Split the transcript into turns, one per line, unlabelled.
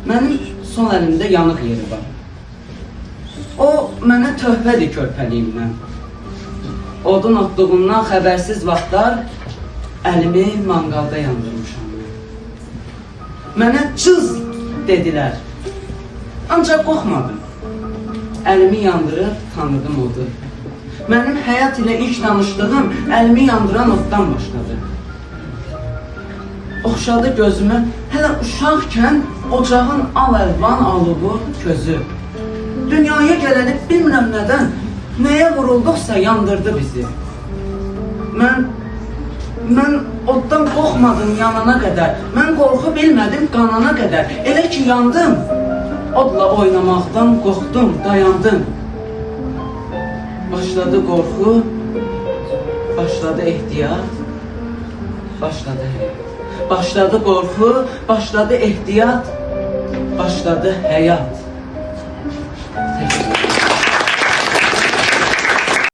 Mənim sol əlimdə yanıq yeri var. O, mənə töhbədir körpəliyimdən. Odun otduğundan xəbərsiz vaxtlar əlimi manqalda yandırmışam. Mənə cız dedilər. Ancaq qorxmadım. Əlimi yandırıb tanıdım odu. Mənim həyat ilə ilk tanışdığım əlimi yandıran oddan başladı. Oxşadı gözümü, hələ uşaqkən ocağın al-əlvan alıbı közü. Dünyaya gələni bilmirəm nədən, nəyə vurulduqsa yandırdı bizi. Mən oddan qorxmadım yanana qədər, mən qorxu bilmədim qanana qədər. Elə ki yandım, odla oynamaqdan qorxdum, dayandım. Başladı qorxu, başladı ehtiyat, başladı həyat. Başladı qorxu, başladı ehtiyat, başladı həyat.